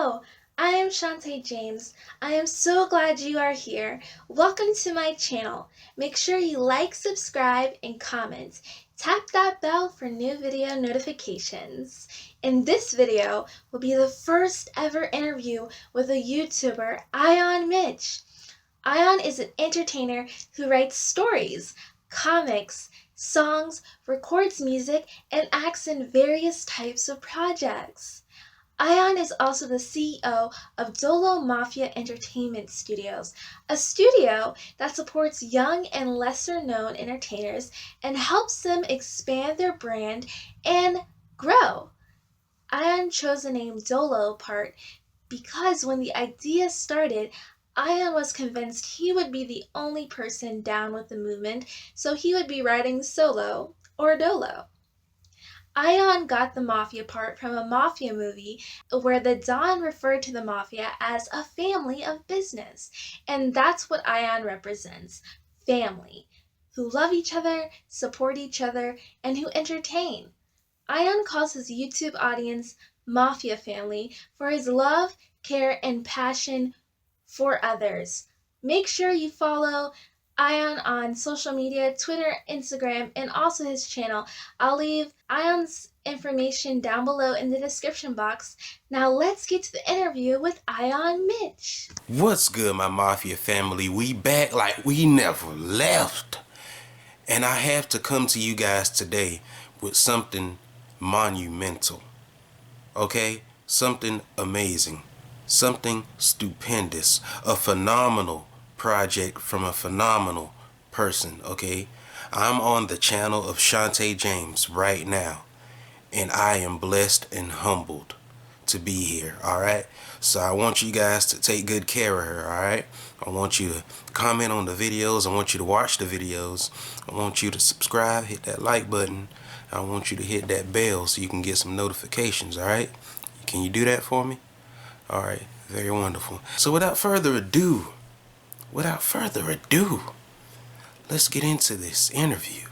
Hello, I am Shante James. I am so glad you are here. Welcome to my channel. Make sure you like, subscribe, and comment. Tap that bell for new video notifications. In this video will be the first ever interview with a YouTuber, Iyon Mitch. Iyon is an entertainer who writes stories, comics, songs, records music, and acts in various types of projects. Iyon is also the CEO of Dolo Mafia Entertainment Studios, a studio that supports young and lesser-known entertainers and helps them expand their brand and grow. Iyon chose the name Dolo part because when the idea started, Iyon was convinced he would be the only person down with the movement, so he would be writing solo or Dolo. Iyon got the Mafia part from a Mafia movie where the Don referred to the Mafia as a family of business. And that's what Iyon represents, family, who love each other, support each other, and who entertain. Iyon calls his YouTube audience Mafia family for his love, care, and passion for others. Make sure you follow Iyon on social media, Twitter, Instagram, and also his channel. I'll leave Iyon's information down below in the description box. Now let's get to the interview with Iyon Mitch. What's good, my Mafia family? We back like we never left. And I have to come to you guys today with something monumental. Okay? Something amazing. Something stupendous. A phenomenal project from a phenomenal person, okay? I'm on the channel of Shante James right now, and I am blessed and humbled to be here, alright? So I want you guys to take good care of her, alright? I want you to comment on the videos. I want you to watch the videos. I want you to subscribe, hit that like button. I want you to hit that bell so you can get some notifications, alright? Can you do that for me? Alright, very wonderful. So without further ado, let's get into this interview.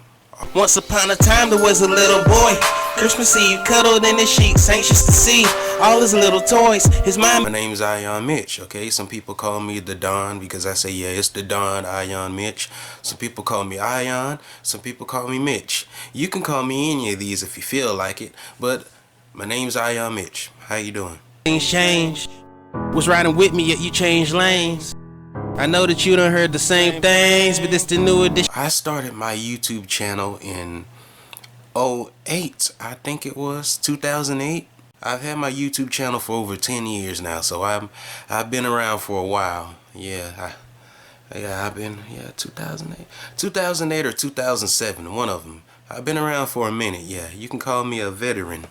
Once upon a time there was a little boy, Christmas Eve, cuddled in the sheets, anxious to see all his little toys. My name is Ion Mitch, okay? Some people call me the Don because I say, yeah, it's the Don, Ion Mitch. Some people call me Ion, some people call me Mitch. You can call me any of these if you feel like it, but my name's Ion Mitch. How you doing? Things changed. Was riding with me, yet you changed lanes. I know that you done heard the same things, but this the new edition. I started my YouTube channel in 2008, I think it was, 2008. I've had my YouTube channel for over 10 years now, so I've been around for a while. Yeah, I've been 2008 or 2007, one of them. I've been around for a minute. Yeah, you can call me a veteran.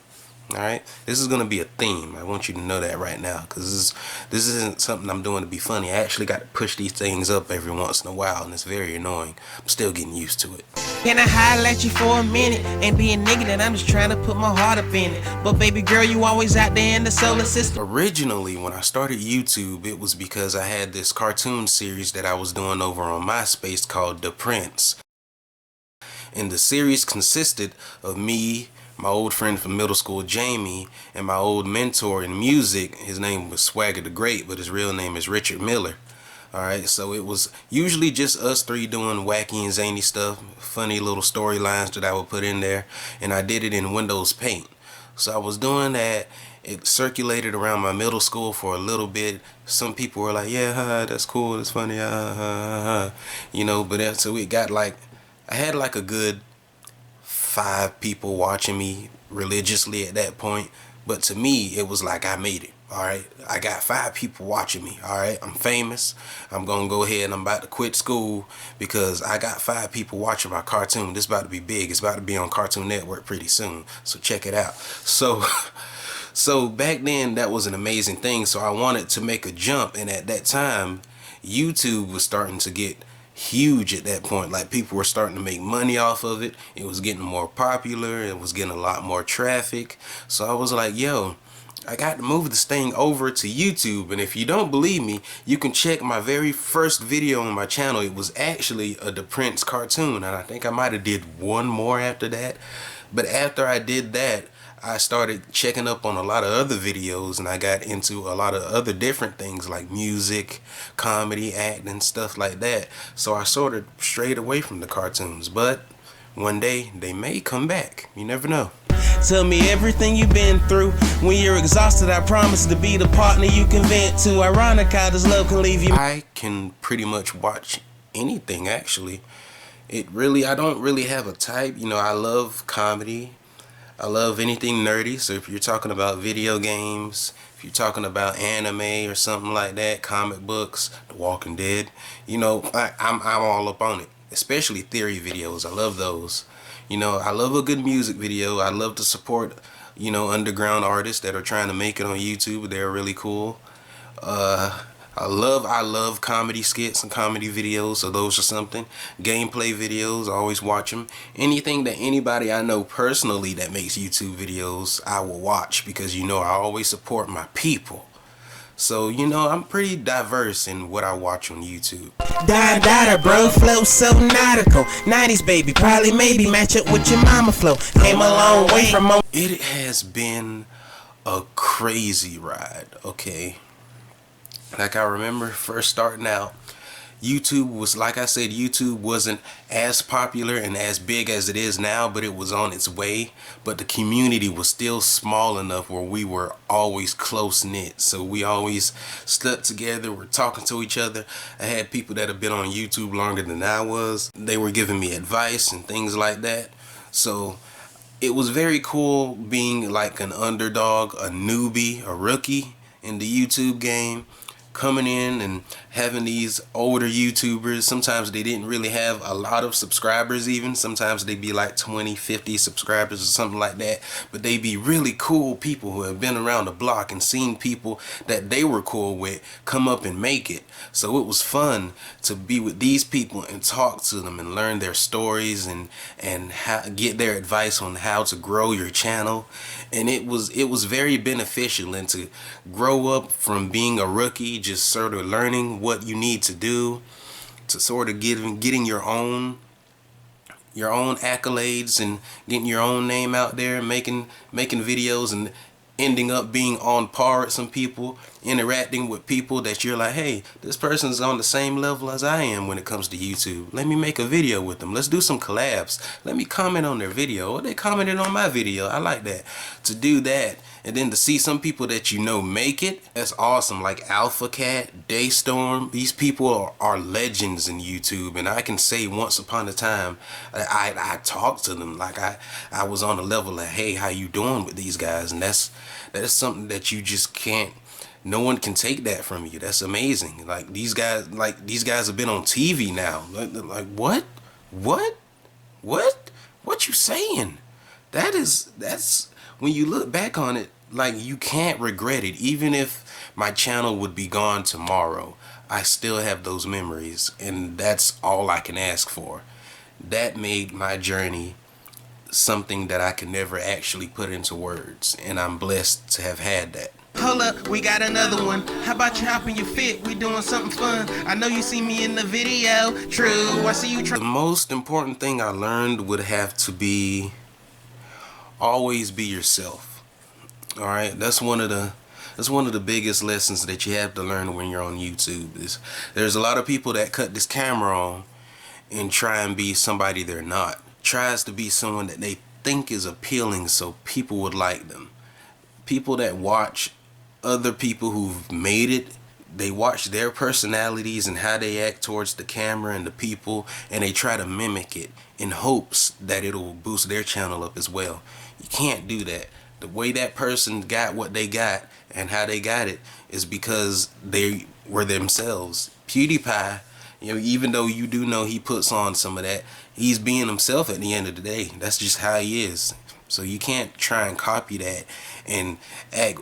Alright, this is gonna be a theme. I want you to know that right now, because this isn't something I'm doing to be funny. I actually got to push these things up every once in a while, and it's very annoying. I'm still getting used to it. Can I holler at you for a minute and be a nigga that I'm just trying to put my heart up in it? But baby girl, you always out there in the solar system. Originally, when I started YouTube, it was because I had this cartoon series that I was doing over on MySpace called The Prince. And the series consisted of me, my old friend from middle school, Jamie, and my old mentor in music. His name was Swagger the Great, but his real name is Richard Miller. Alright, so it was usually just us three doing wacky and zany stuff, funny little storylines that I would put in there, and I did it in Windows Paint. So I was doing that. It circulated around my middle school for a little bit. Some people were like, yeah, that's cool, that's funny, you know, but so it got like, I had like a good 5 people watching me religiously at that point, but to me it was like I made it. Alright, I got 5 people watching me. Alright, I'm famous. I'm gonna go ahead and I'm about to quit school because I got 5 people watching my cartoon. This is about to be big. It's about to be on Cartoon Network pretty soon, so check it out. So back then that was an amazing thing, so I wanted to make a jump, and at that time YouTube was starting to get huge at that point. Like, people were starting to make money off of it. It was getting more popular. It was getting a lot more traffic. So I was like, yo, I got to move this thing over to YouTube. And if you don't believe me, you can check my very first video on my channel. It was actually a The Prince cartoon, and I think I might have did one more after that. But after I did that, I started checking up on a lot of other videos, and I got into a lot of other different things like music, comedy, acting, stuff like that. So I sort of strayed away from the cartoons, but one day they may come back. You never know. Tell me everything you've been through. When you're exhausted, I promise to be the partner you can vent to. Ironic how this love can leave you. I can pretty much watch anything, actually. I don't really have a type. You know, I love comedy. I love anything nerdy. So if you're talking about video games, if you're talking about anime or something like that, comic books, The Walking Dead, you know, I'm all up on it. Especially theory videos. I love those. You know, I love a good music video. I love to support, you know, underground artists that are trying to make it on YouTube. They're really cool. I love comedy skits and comedy videos, so those are something. Gameplay videos, I always watch them. Anything that anybody I know personally that makes YouTube videos, I will watch, because you know I always support my people. So, you know, I'm pretty diverse in what I watch on YouTube. Da bro, flow so nautical. 90s baby, probably maybe match up with your mama flow. Came a long way from it has been a crazy ride, okay? Like, I remember first starting out, YouTube was, like I said, YouTube wasn't as popular and as big as it is now, but it was on its way. But the community was still small enough where we were always close knit. So we always stuck together, we're talking to each other. I had people that have been on YouTube longer than I was. They were giving me advice and things like that. So it was very cool being like an underdog, a newbie, a rookie in the YouTube game, coming in and having these older YouTubers. Sometimes they didn't really have a lot of subscribers even. Sometimes they'd be like 20, 50 subscribers or something like that. But they'd be really cool people who have been around the block and seen people that they were cool with come up and make it. So it was fun to be with these people and talk to them and learn their stories and get their advice on how to grow your channel. And it was very beneficial, and to grow up from being a rookie, just sort of learning what you need to do to sort of getting your own accolades and getting your own name out there, making videos and ending up being on par with some people, interacting with people that you're like, hey, this person's on the same level as I am when it comes to YouTube. Let me make a video with them. Let's do some collabs. Let me comment on their video. Or they commented on my video. I like that. To do that, and then to see some people that you know make it, that's awesome. Like Alpha Cat, Daystorm, these people are legends in YouTube. And I can say once upon a time, I talked to them like I was on a level of, hey, how you doing with these guys? And that's something that you just can't, no one can take that from you. That's amazing. Like these guys have been on TV now. Like what you saying? That's when you look back on it, like, you can't regret it. Even if my channel would be gone tomorrow, I still have those memories, and that's all I can ask for. That made my journey something that I can never actually put into words, and I'm blessed to have had that. Hold up, we got another one. How about you hop in your fit? We doing something fun. I know you see me in the video. True, I see you try. The most important thing I learned would have to be always be yourself. All right, that's one of the biggest lessons that you have to learn when you're on YouTube. Is there's a lot of people that cut this camera on and try and be somebody they're not. Tries to be someone that they think is appealing so people would like them. People that watch other people who've made it, they watch their personalities and how they act towards the camera and the people, and they try to mimic it in hopes that it'll boost their channel up as well. You can't do that. The way that person got what they got and how they got it is because they were themselves. PewDiePie, you know, even though you do know he puts on some of that, he's being himself at the end of the day. That's just how he is. So you can't try and copy that and act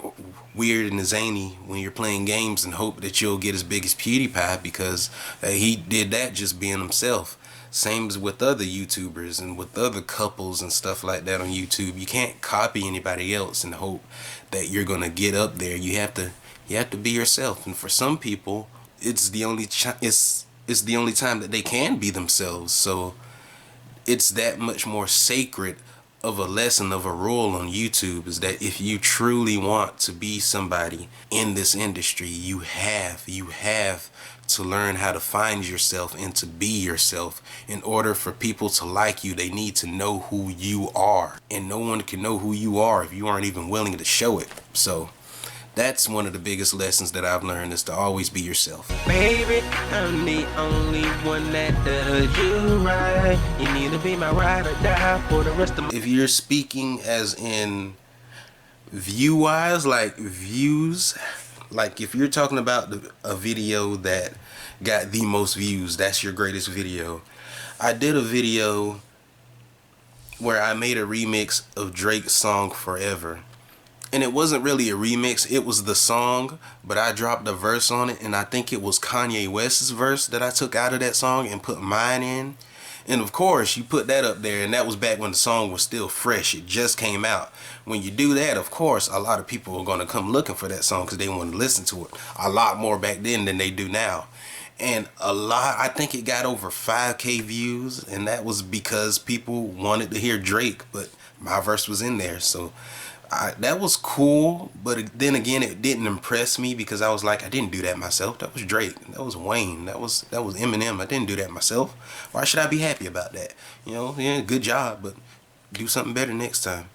weird and zany when you're playing games and hope that you'll get as big as PewDiePie, because he did that just being himself. Same as with other YouTubers and with other couples and stuff like that on YouTube. You can't copy anybody else and hope that you're gonna get up there. You have to be yourself. And for some people, it's the only the only time that they can be themselves. So it's that much more sacred of a lesson, of a rule on YouTube, is that if you truly want to be somebody in this industry, you have to learn how to find yourself and to be yourself. In order for people to like you, they need to know who you are, and no one can know who you are if you aren't even willing to show it. So that's one of the biggest lessons that I've learned, is to always be yourself. Baby, I'm the only one that does you right. You need to be my ride or die for the rest of my... If you're speaking as in view-wise, like views, like if you're talking about a video that got the most views, that's your greatest video. I did a video where I made a remix of Drake's song Forever. And it wasn't really a remix, it was the song, but I dropped a verse on it, and I think it was Kanye West's verse that I took out of that song and put mine in. And of course, you put that up there, and that was back when the song was still fresh. It just came out. When you do that, of course, a lot of people are going to come looking for that song because they want to listen to it. A lot more back then than they do now. And I think it got over 5K views, and that was because people wanted to hear Drake, but my verse was in there. So that was cool, but then again, it didn't impress me because I was like, I didn't do that myself. That was Drake. That was Wayne. That was Eminem. I didn't do that myself. Why should I be happy about that? You know, yeah, good job, but do something better next time.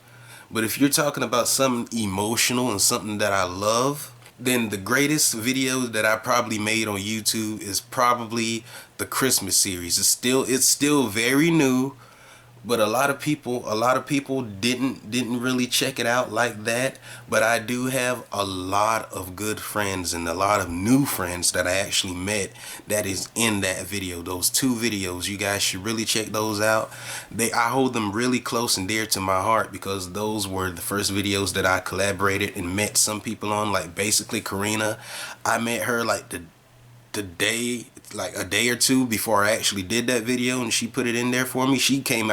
But if you're talking about something emotional and something that I love, then the greatest video that I probably made on YouTube is probably the Christmas series. It's still very new. But a lot of people didn't really check it out like that. But I do have a lot of good friends and a lot of new friends that I actually met that is in that video. Those 2 videos, you guys should really check those out. I hold them really close and dear to my heart because those were the first videos that I collaborated and met some people on. Like basically Karina, I met her like the day, like a day or 2 before I actually did that video, and she put it in there for me. She came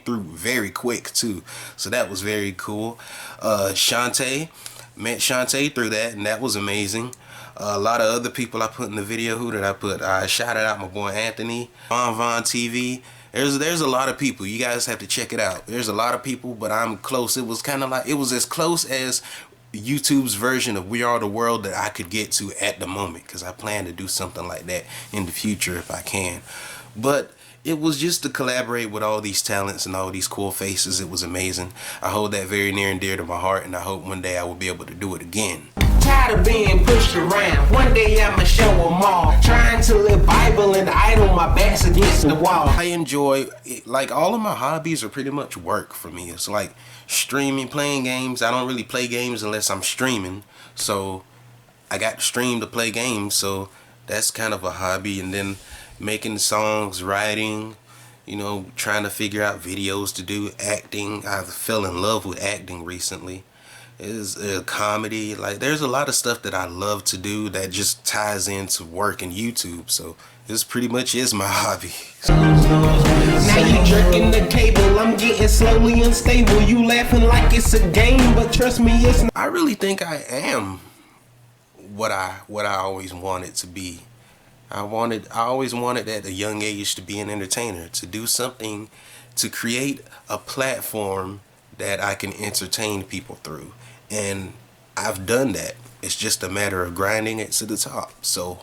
through very quick too, so that was very cool. Shante, met Shante through that, and that was amazing. A lot of other people I put in the video. Who did I put? I shouted out my boy Anthony, Von TV. There's a lot of people. You guys have to check it out. There's a lot of people, but I'm close. It was kind of like, it was as close as YouTube's version of We Are the World that I could get to at the moment, because I plan to do something like that in the future if I can. But it was just to collaborate with all these talents and all these cool faces. It was amazing. I hold that very near and dear to my heart, and I hope one day I will be able to do it again. Tired of being pushed around. One day I'ma show them all. Trying to live Bible and idle, my back's against the wall. I enjoy it. Like, all of my hobbies are pretty much work for me. It's like streaming, playing games. I don't really play games unless I'm streaming. So I got to stream to play games. So that's kind of a hobby. And then making songs, writing, you know, trying to figure out videos to do, acting. I fell in love with acting recently. It's comedy. Like, there's a lot of stuff that I love to do that just ties into work and YouTube. So this pretty much is my hobby. Now you jerking the cable, I'm getting slowly unstable. You laughing like it's a game, but trust me, it's not. I really think I am what I always wanted to be. I always wanted at a young age to be an entertainer, to do something, to create a platform that I can entertain people through. And I've done that. It's just a matter of grinding it to the top. So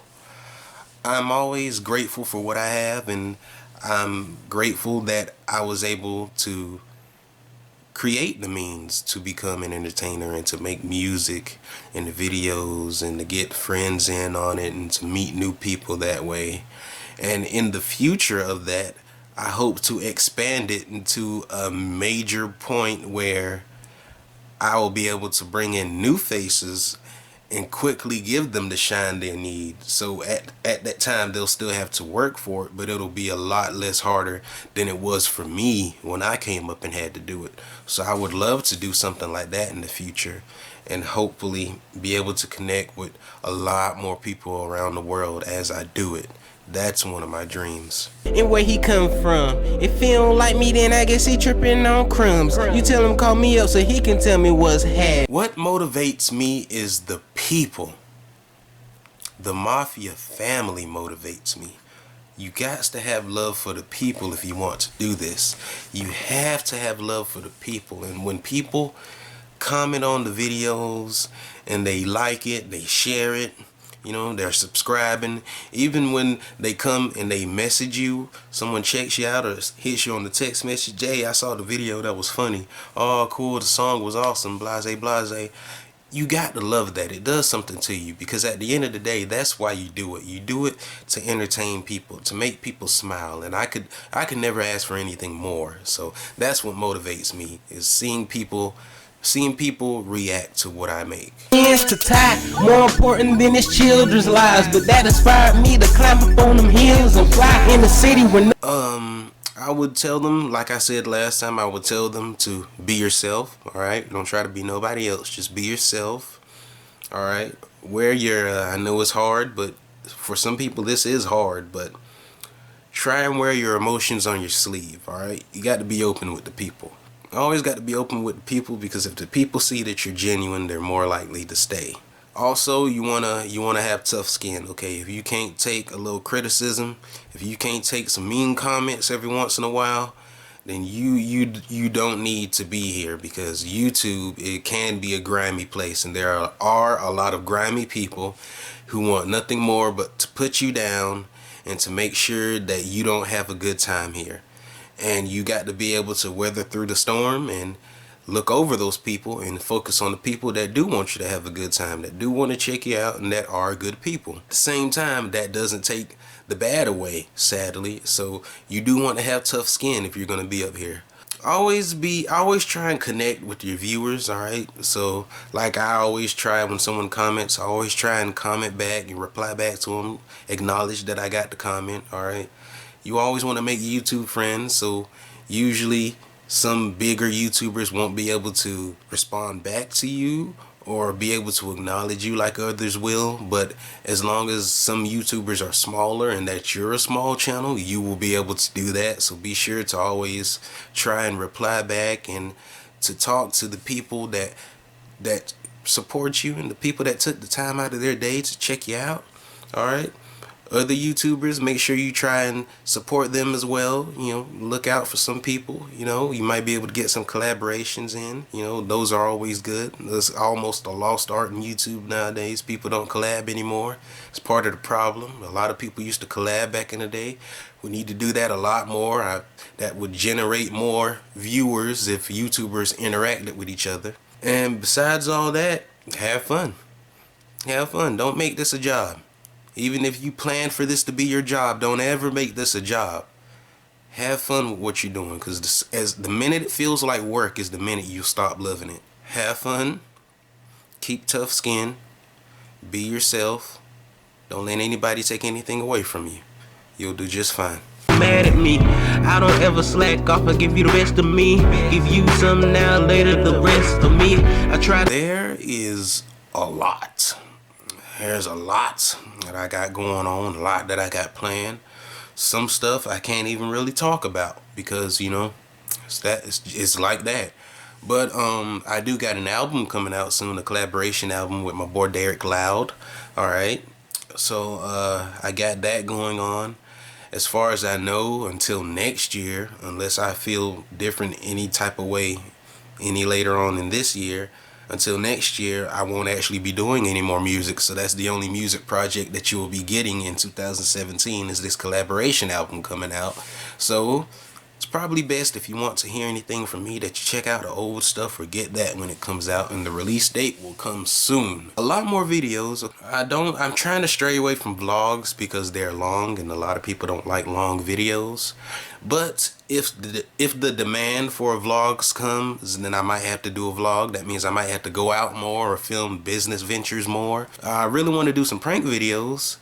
I'm always grateful for what I have, and I'm grateful that I was able to create the means to become an entertainer and to make music and the videos and to get friends in on it and to meet new people that way. And in the future of that, I hope to expand it into a major point where I will be able to bring in new faces and quickly give them the shine they need. So at that time, they'll still have to work for it, but it'll be a lot less harder than it was for me when I came up and had to do it. So I would love to do something like that in the future, and hopefully be able to connect with a lot more people around the world as I do it. That's one of my dreams. And where he come from? If he don't like me, then I guess he tripping on crumbs. You tell him call me up so he can tell me what's had. What motivates me is the people. The Mafia family motivates me. You got to have love for the people if you want to do this. You have to have love for the people. And when people comment on the videos and they like it, they share it, they're subscribing, even when they come and they message you, someone checks you out or hits you on the text message, "Jay, I saw the video, that was funny. Oh, cool, the song was awesome, blase, blase." You got to love that. It does something to you, because at the end of the day, that's why you do it. You do it to entertain people, to make people smile, and I could never ask for anything more. So that's what motivates me, is seeing people react to what I make. Hands to tie, more important than his children's lives, but that inspired me to climb up on them hills and fly in the city when I would tell them, like I said last time, I would tell them to be yourself, alright? Don't try to be nobody else, just be yourself, alright? Wear your, I know it's hard, but for some people this is hard, but try and wear your emotions on your sleeve, alright? You got to be open with the people. Always got to be open with the people, because if the people see that you're genuine, they're more likely to stay. Also, you wanna have tough skin, okay? If you can't take a little criticism, if you can't take some mean comments every once in a while, then you don't need to be here, because YouTube, it can be a grimy place, and there are a lot of grimy people who want nothing more but to put you down and to make sure that you don't have a good time here. And you got to be able to weather through the storm and look over those people and focus on the people that do want you to have a good time, that do want to check you out, and that are good people. At the same time, that doesn't take the bad away, sadly. So you do want to have tough skin if you're going to be up here. Always try and connect with your viewers, alright? So like I always try, when someone comments, I always try and comment back and reply back to them, acknowledge that I got the comment, alright? You always want to make YouTube friends, so usually some bigger YouTubers won't be able to respond back to you or be able to acknowledge you like others will, but as long as some YouTubers are smaller and that you're a small channel, you will be able to do that. So be sure to always try and reply back and to talk to the people that support you and the people that took the time out of their day to check you out. Alright? Other YouTubers, make sure you try and support them as well. Look out for some people. You might be able to get some collaborations in. Those are always good. There's almost a lost art in YouTube nowadays. People don't collab anymore. It's part of the problem. A lot of people used to collab back in the day. We need to do that a lot more. That would generate more viewers if YouTubers interacted with each other. And besides all that, have fun. Have fun. Don't make this a job. Even if you plan for this to be your job, don't ever make this a job. Have fun with what you're doing, because as the minute it feels like work is the minute you stop loving it. Have fun. Keep tough skin. Be yourself. Don't let anybody take anything away from you. You'll do just fine. mad at me, I don't ever slack off. I give you the best of me, give you some now, later the rest of me. I try. There is a lot. There's a lot that I got going on, a lot that I got planned. Some stuff I can't even really talk about because, it's like that. But I do got an album coming out soon, a collaboration album with my boy Derek Loud. Alright. So I got that going on. As far as I know, until next year, unless I feel different any type of way any later on in this year, until next year, I won't actually be doing any more music. So that's the only music project that you will be getting in 2017 is this collaboration album coming out. So it's probably best, if you want to hear anything from me, that you check out the old stuff or get that when it comes out, and the release date will come soon. A lot more videos. I'm trying to stray away from vlogs because they're long and a lot of people don't like long videos. But if the demand for vlogs comes, then I might have to do a vlog. That means I might have to go out more or film business ventures more. I really want to do some prank videos.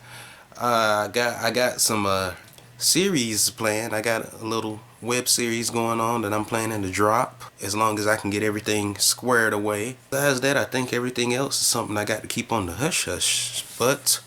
I got some series planned. I got a little web series going on that I'm planning to drop, as long as I can get everything squared away. Besides that, I think everything else is something I got to keep on the hush hush. But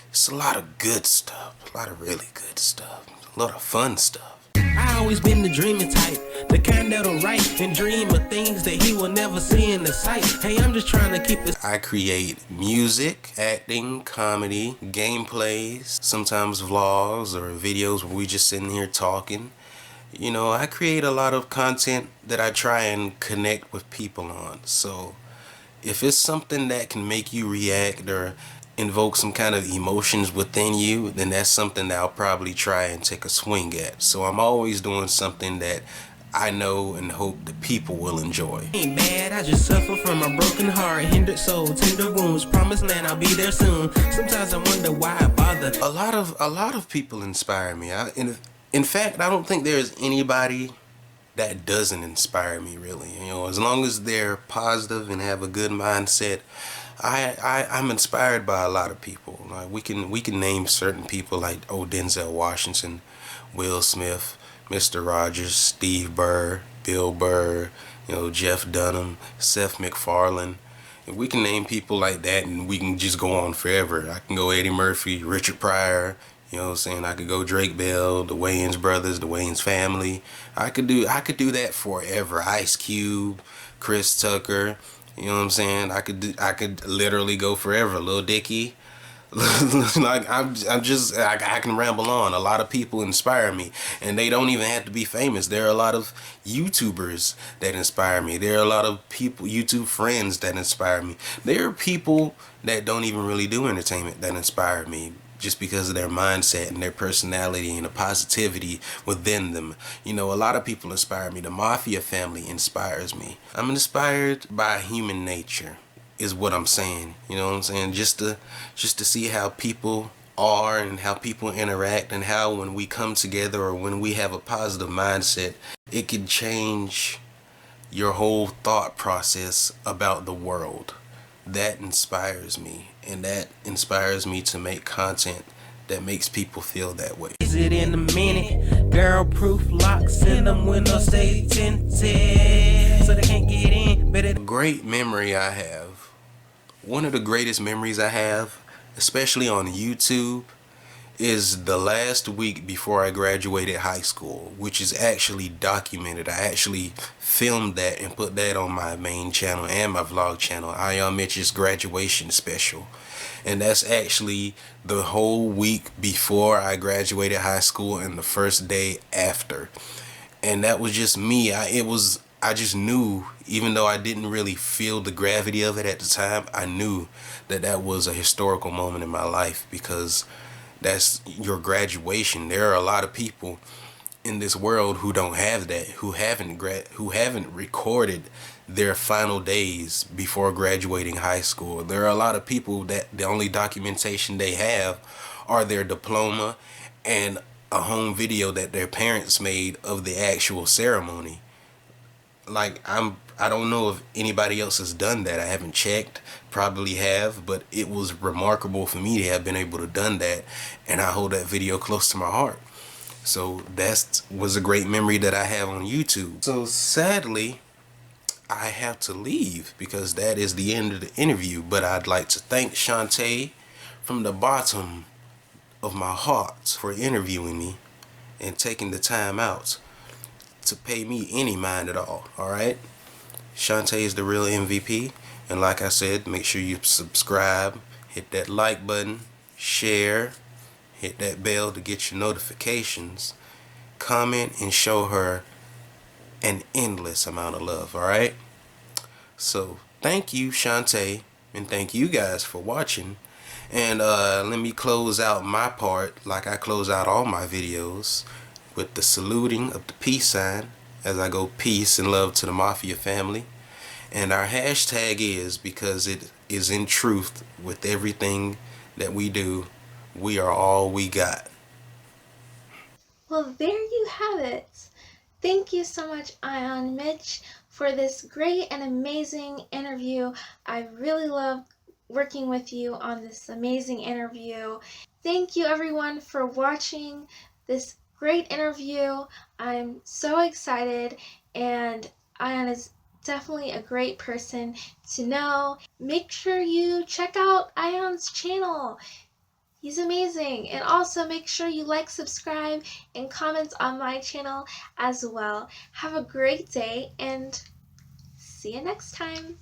it's a lot of good stuff, a lot of really good stuff, a lot of fun stuff. I always been the dreaming type, the kind that'll write and dream of things that he will never see in the sight. Hey, I'm just trying to keep it. I create music, acting, comedy, gameplays, sometimes vlogs or videos where we just sitting here talking. You know, I create a lot of content that I try and connect with people on. So if it's something that can make you react or invoke some kind of emotions within you, then that's something that I'll probably try and take a swing at. So I'm always doing something that I know and hope that people will enjoy. Ain't bad, I just suffer from a broken heart, hindered soul, tender wounds, promised land, I'll be there soon. Sometimes I wonder why I bother. A lot of people inspire me. In fact, I don't think there's anybody that doesn't inspire me, really. You know, as long as they're positive and have a good mindset, I'm inspired by a lot of people. Like we can name certain people like Denzel Washington, Will Smith, Mr. Rogers, Steve Burr, Bill Burr, you know, Jeff Dunham, Seth MacFarlane. And we can name people like that, and we can just go on forever. I can go Eddie Murphy, Richard Pryor. You know what I'm saying? I could go Drake Bell, the Wayans brothers, the Wayans family. I could do that forever. Ice Cube, Chris Tucker. You know what I'm saying? I could literally go forever. Lil Dicky. Like I can ramble on. A lot of people inspire me, and they don't even have to be famous. There are a lot of YouTubers that inspire me. There are a lot of people, YouTube friends, that inspire me. There are people that don't even really do entertainment that inspire me, just because of their mindset and their personality and the positivity within them. You know, a lot of people inspire me. The Mafia family inspires me. I'm inspired by human nature, is what I'm saying. You know what I'm saying? Just to see how people are and how people interact, and how when we come together or when we have a positive mindset, it can change your whole thought process about the world. That inspires me, and that inspires me to make content that makes people feel that way. Is it in a minute? Girl proof locks in them windows stay tinted, so they can't get in. Better. Great memory I have. One of the greatest memories I have, especially on YouTube, is the last week before I graduated high school, which is actually documented. I actually filmed that and put that on my main channel and my vlog channel, Ion Mitch's graduation special. And that's actually the whole week before I graduated high school and the first day after. And that was just me. I just knew, even though I didn't really feel the gravity of it at the time, I knew that that was a historical moment in my life, because that's your graduation. There are a lot of people in this world who don't have that, who haven't recorded their final days before graduating high school. There are a lot of people that the only documentation they have are their diploma and a home video that their parents made of the actual ceremony. Like, I don't know if anybody else has done that. I haven't checked, probably have, but it was remarkable for me to have been able to done that, and I hold that video close to my heart. So that was a great memory that I have on YouTube. So sadly, I have to leave because that is the end of the interview, but I'd like to thank Shante from the bottom of my heart for interviewing me and taking the time out to pay me any mind at all. Alright, Shante is the real MVP, and like I said, make sure you subscribe, hit that like button, share, hit that bell to get your notifications, comment, and show her an endless amount of love. Alright, so thank you, Shante, and thank you guys for watching. And let me close out my part like I close out all my videos, with the saluting of the peace sign, as I go peace and love to the Mafia family. And our hashtag is, because it is in truth with everything that we do, we are all we got. Well, there you have it. Thank you so much, Ion Mitch, for this great and amazing interview. I really loved working with you on this amazing interview. Thank you, everyone, for watching this great interview. I'm so excited, and Ion is definitely a great person to know. Make sure you check out Ion's channel. He's amazing. And also make sure you like, subscribe, and comment on my channel as well. Have a great day and see you next time.